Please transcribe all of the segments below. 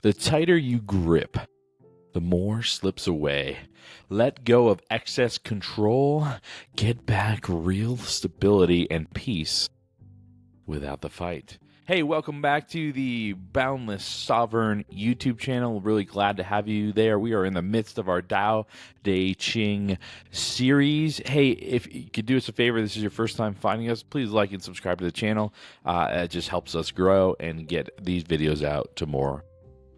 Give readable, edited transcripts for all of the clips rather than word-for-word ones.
The tighter you grip, the more slips away. Let go of excess control. Get back real stability and peace without the fight. Hey, welcome back to the Boundless Sovereign YouTube channel. Really glad to have you there. We are in the midst of our Dao De Ching series. Hey, if you could do us a favor, this is your first time finding us, please like and subscribe to the channel. It just helps us grow and get these videos out to more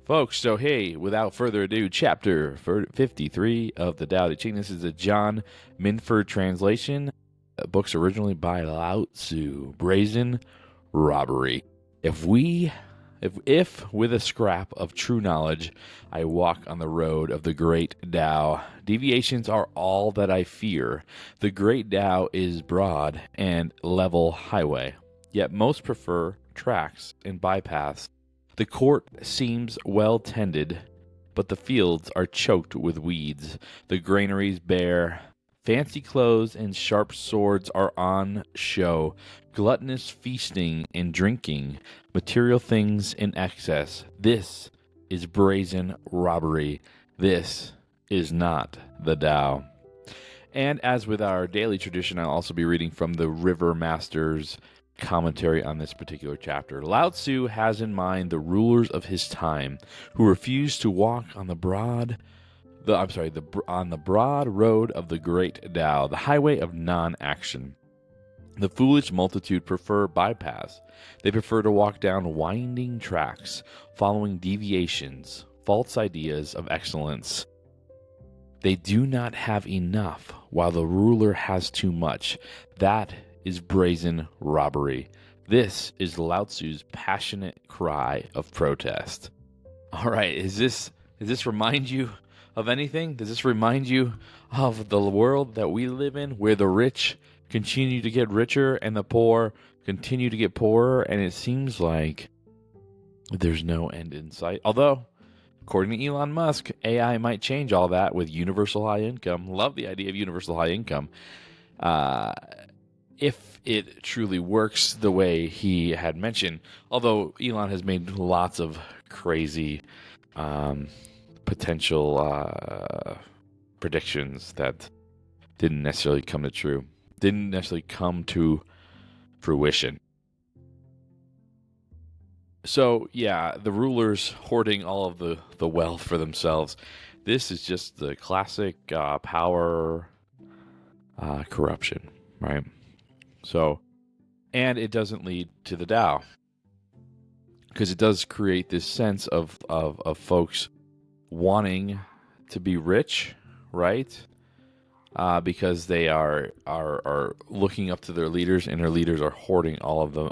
folks. So, hey, without further ado, chapter 53 of the Dao De Ching. This is a John Minford translation. Books originally by Lao Tzu. Brazen, Robbery. If with a scrap of true knowledge I walk on the road of the great Tao, deviations are all that I fear. The great Tao is broad and level highway, yet most prefer tracks and bypaths. The court seems well tended, but the fields are choked with weeds. The granaries bare. Fancy clothes and sharp swords are on show. Gluttonous feasting and drinking, material things in excess. This is brazen robbery. This is not the Tao. And as with our daily tradition, I'll also be reading from the River Master's commentary on this particular chapter. Lao Tzu has in mind the rulers of his time who refused to walk on the broad road of the great Tao, the highway of non-action. The foolish multitude prefer bypass. They prefer to walk down winding tracks, following deviations, false ideas of excellence. They do not have enough, while the ruler has too much. That is brazen robbery. This is Lao Tzu's passionate cry of protest. All right, does this remind you of anything? Does this remind you of the world that we live in, where the rich continue to get richer and the poor continue to get poorer, and it seems like there's no end in sight? Although, according to Elon Musk, AI might change all that with universal high income. Love the idea of universal high income. If it truly works the way he had mentioned, although Elon has made lots of crazy potential predictions that didn't necessarily come to fruition. So yeah, the rulers hoarding all of the wealth for themselves. This is just the classic power corruption, right? So, and it doesn't lead to the Tao, because it does create this sense of folks wanting to be rich, right? Because they are looking up to their leaders, and their leaders are hoarding all of the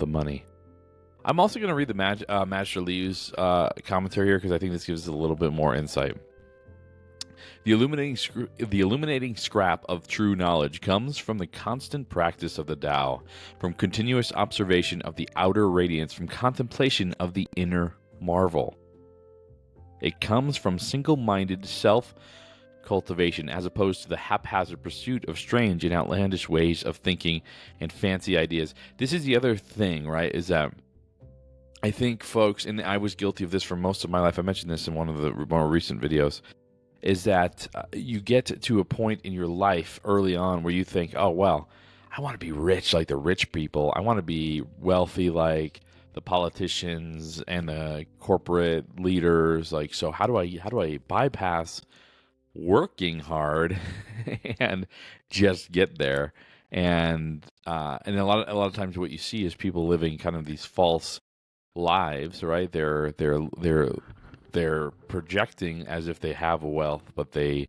money. I'm also going to read the Master Liu's commentary here, because I think this gives us a little bit more insight. The illuminating scrap of true knowledge comes from the constant practice of the Tao, from continuous observation of the outer radiance, from contemplation of the inner marvel. It comes from single-minded self-cultivation, as opposed to the haphazard pursuit of strange and outlandish ways of thinking and fancy ideas. This is the other thing, right, is that I think folks, and I was guilty of this for most of my life, I mentioned this in one of the more recent videos, is that you get to a point in your life early on where you think, oh, well, I want to be rich like the rich people. I want to be wealthy like the politicians and the corporate leaders. Like, so how do I bypass working hard and just get there? And a lot of times what you see is people living kind of these false lives, right? They're projecting as if they have wealth, but they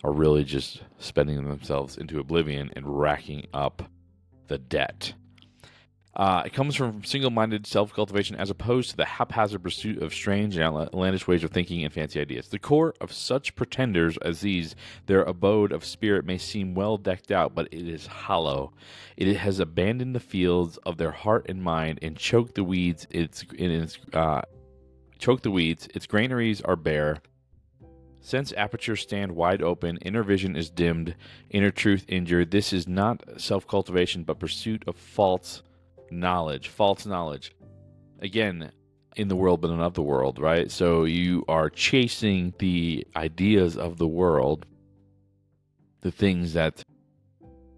are really just spending themselves into oblivion and racking up the debt. It comes from single-minded self-cultivation, as opposed to the haphazard pursuit of strange and outlandish ways of thinking and fancy ideas. The core of such pretenders as these, their abode of spirit, may seem well decked out, but it is hollow. It has abandoned the fields of their heart and mind and choked the weeds. Its granaries are bare. Sense apertures stand wide open. Inner vision is dimmed. Inner truth injured. This is not self-cultivation, but pursuit of false knowledge. False knowledge. Again, in the world but not of the world, right? So you are chasing the ideas of the world, the things that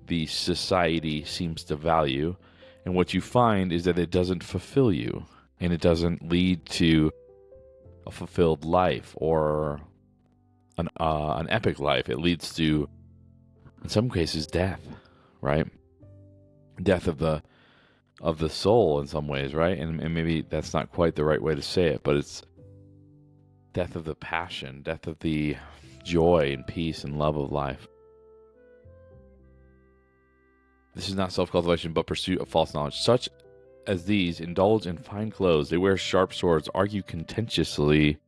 the society seems to value, and what you find is that it doesn't fulfill you, and it doesn't lead to a fulfilled life or an epic life. It leads to, in some cases, death, right? Death of the soul in some ways, right? And maybe that's not quite the right way to say it, but it's death of the passion, death of the joy and peace and love of life. This is not self-cultivation, but pursuit of false knowledge. Such as these indulge in fine clothes, they wear sharp swords, argue contentiously,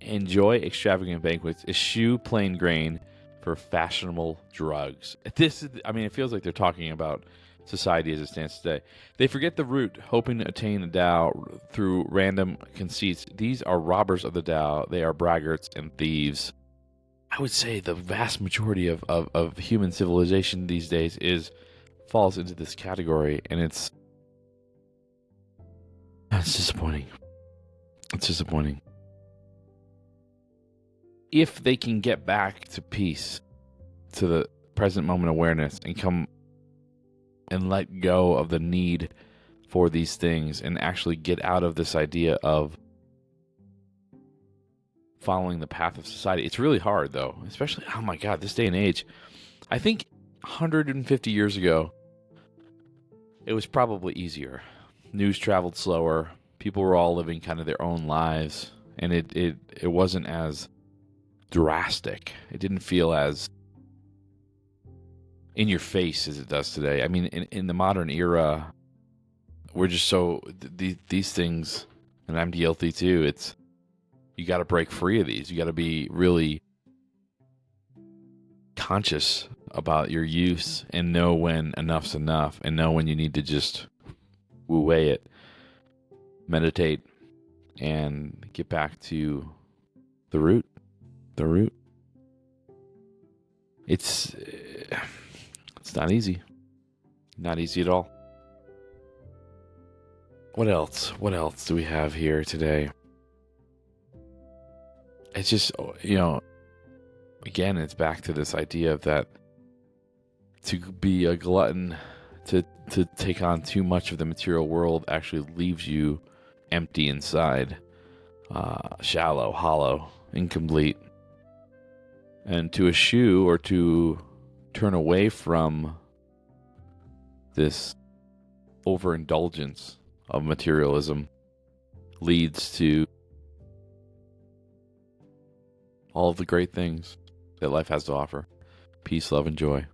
enjoy extravagant banquets, eschew plain grain for fashionable drugs. This is, I mean, it feels like they're talking about society as it stands today. They forget the root, hoping to attain the Tao through random conceits. These are robbers of the Tao. They are braggarts and thieves. I would say the vast majority of human civilization these days falls into this category, and it's disappointing. It's disappointing. If they can get back to peace, to the present moment awareness, and come and let go of the need for these things and actually get out of this idea of following the path of society. It's really hard, though, especially, oh my God, this day and age. I think 150 years ago, it was probably easier. News traveled slower. People were all living kind of their own lives, and it wasn't as drastic. It didn't feel as in your face as it does today. I mean, in the modern era, we're just so these things, and I'm guilty too. It's, you got to break free of these. You got to be really conscious about your use and know when enough's enough, and know when you need to just wu-wei it, meditate, and get back to the root. The root. It's not easy. Not easy at all. What else? What else do we have here today? It's just, again, it's back to this idea of that to be a glutton, to take on too much of the material world actually leaves you empty inside, shallow, hollow, incomplete. And to eschew or to turn away from this overindulgence of materialism leads to all of the great things that life has to offer. Peace, love, and joy.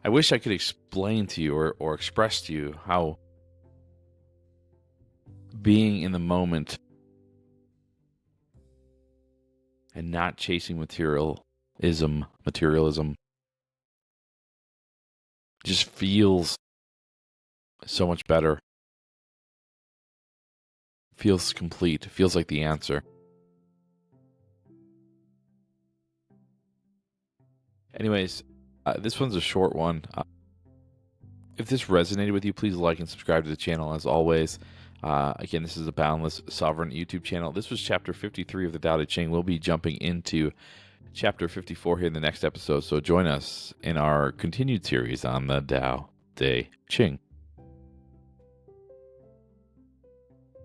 I wish I could explain to you or express to you how being in the moment and not chasing materialism just feels so much better. Feels complete. Feels like the answer. Anyways, this one's a short one. If this resonated with you, please like and subscribe to the channel as always. Again, this is a Boundless Sovereign YouTube channel. This was chapter 53 of the Dao De Ching. We'll be jumping into chapter 54 here in the next episode, so join us in our continued series on the Dao De Ching.